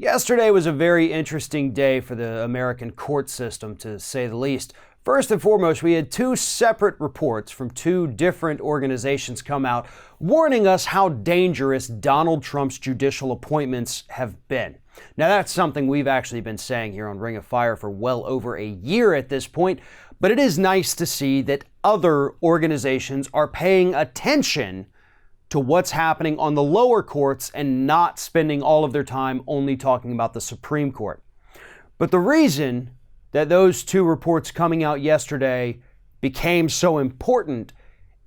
Yesterday was a very interesting day for the American court system, to say the least. First and foremost, we had two separate reports from two different organizations come out warning us how dangerous Donald Trump's judicial appointments have been. Now, that's something we've actually been saying here on Ring of Fire for well over a year at this point, but it is nice to see that other organizations are paying attention to what's happening on the lower courts and not spending all of their time only talking about the Supreme Court. But the reason that those two reports coming out yesterday became so important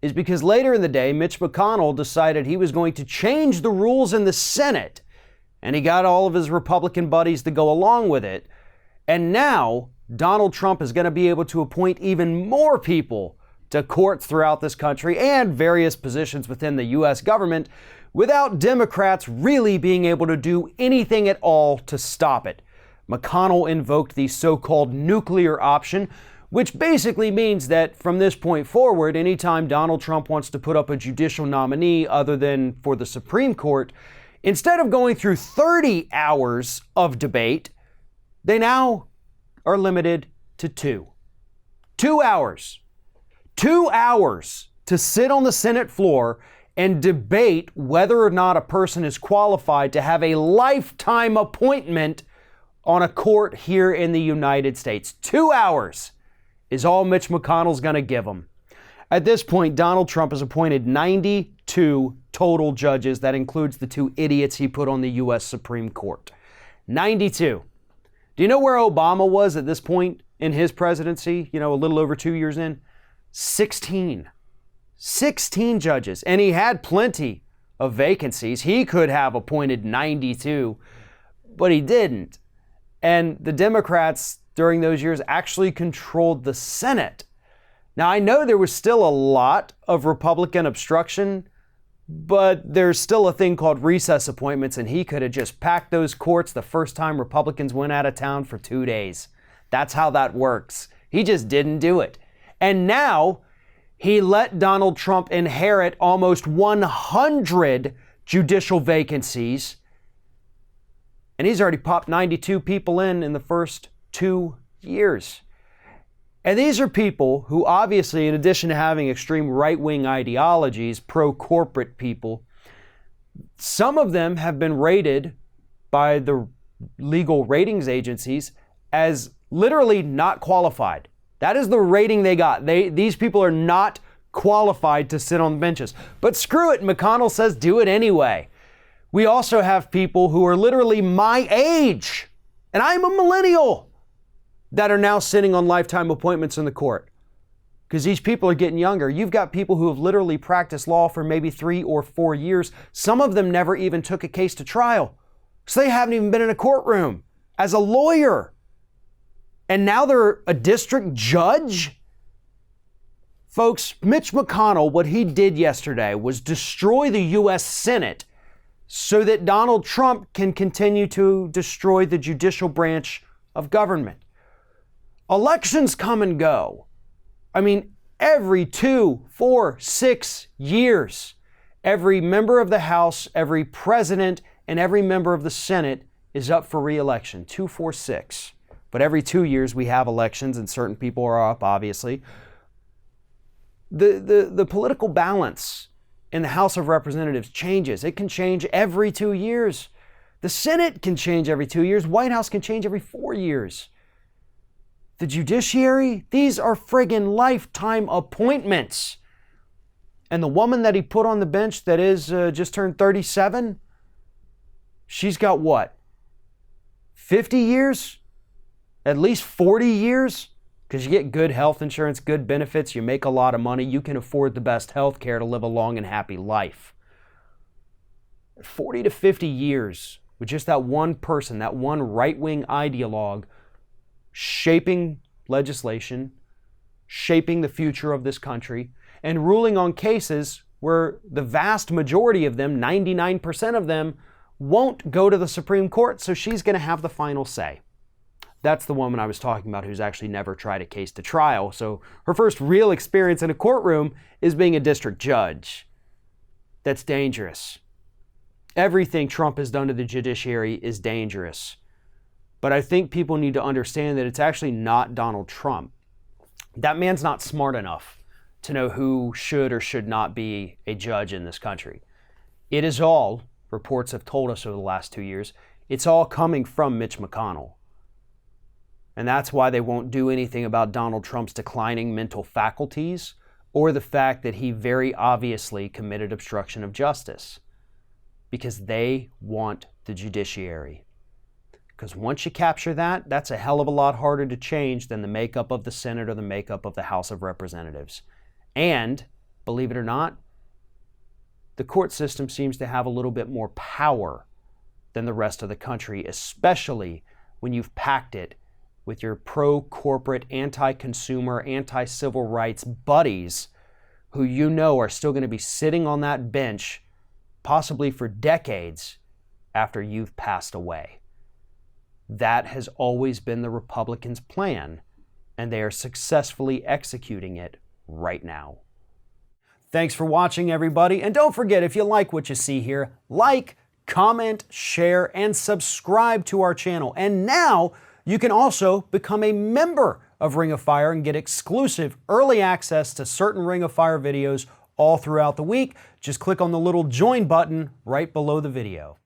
is because later in the day, Mitch McConnell decided he was going to change the rules in the Senate, and he got all of his Republican buddies to go along with it. And now Donald Trump is going to be able to appoint even more people to courts throughout this country and various positions within the U.S. government without Democrats really being able to do anything at all to stop it. McConnell invoked the so-called nuclear option, which basically means that from this point forward, anytime Donald Trump wants to put up a judicial nominee other than for the Supreme Court, instead of going through 30 hours of debate, they now are limited to 2. 2 hours. 2 hours to sit on the Senate floor and debate whether or not a person is qualified to have a lifetime appointment on a court here in the United States. 2 hours is all Mitch McConnell's going to give them. At this point, Donald Trump has appointed 92 total judges. That includes the 2 idiots he put on the U.S. Supreme Court. 92. Do you know where Obama was at this point in his presidency? A little over 2 years in? 16 judges, and he had plenty of vacancies. He could have appointed 92, but he didn't. And the Democrats during those years actually controlled the Senate. Now, I know there was still a lot of Republican obstruction, but there's still a thing called recess appointments, and he could have just packed those courts the first time Republicans went out of town for 2 days. That's how that works. He just didn't do it. And now he let Donald Trump inherit almost 100 judicial vacancies. And he's already popped 92 people in the first 2 years. And these are people who obviously, in addition to having extreme right-wing ideologies, pro-corporate people, some of them have been rated by the legal ratings agencies as literally not qualified. That is the rating they got. These people are not qualified to sit on benches. But screw it, McConnell says do it anyway. We also have people who are literally my age, and I'm a millennial, that are now sitting on lifetime appointments in the court. Because these people are getting younger. You've got people who have literally practiced law for maybe 3 or 4 years. Some of them never even took a case to trial. So they haven't even been in a courtroom as a lawyer. And now they're a district judge? Folks, Mitch McConnell, what he did yesterday was destroy the U.S. Senate so that Donald Trump can continue to destroy the judicial branch of government. Elections come and go. I mean, every 2, 4, 6 years, every member of the House, every president, and every member of the Senate is up for re-election. 2, 4, 6. But every 2 years we have elections and certain people are up, obviously. The political balance in the House of Representatives changes. It can change every 2 years. The Senate can change every 2 years. White House can change every 4 years. The judiciary, these are friggin' lifetime appointments. And the woman that he put on the bench that is just turned 37, she's got what? 50 years? At least 40 years? Because you get good health insurance, good benefits, you make a lot of money, you can afford the best health care to live a long and happy life. 40 to 50 years with just that one person, that one right-wing ideologue, shaping legislation, shaping the future of this country, and ruling on cases where the vast majority of them, 99% of them, won't go to the Supreme Court, so she's going to have the final say. That's the woman I was talking about who's actually never tried a case to trial. So her first real experience in a courtroom is being a district judge. That's dangerous. Everything Trump has done to the judiciary is dangerous. But I think people need to understand that it's actually not Donald Trump. That man's not smart enough to know who should or should not be a judge in this country. It is all, reports have told us over the last 2 years, it's all coming from Mitch McConnell. And that's why they won't do anything about Donald Trump's declining mental faculties or the fact that he very obviously committed obstruction of justice. Because they want the judiciary. Because once you capture that, that's a hell of a lot harder to change than the makeup of the Senate or the makeup of the House of Representatives. And, believe it or not, the court system seems to have a little bit more power than the rest of the country, especially when you've packed it with your pro-corporate, anti-consumer, anti-civil rights buddies who you know are still going to be sitting on that bench possibly for decades after you've passed away. That has always been the Republicans' plan, and they are successfully executing it right now. Thanks for watching, everybody, and don't forget, if you like what you see here, like, comment, share, and subscribe to our channel. And now you can also become a member of Ring of Fire and get exclusive early access to certain Ring of Fire videos all throughout the week. Just click on the little join button right below the video.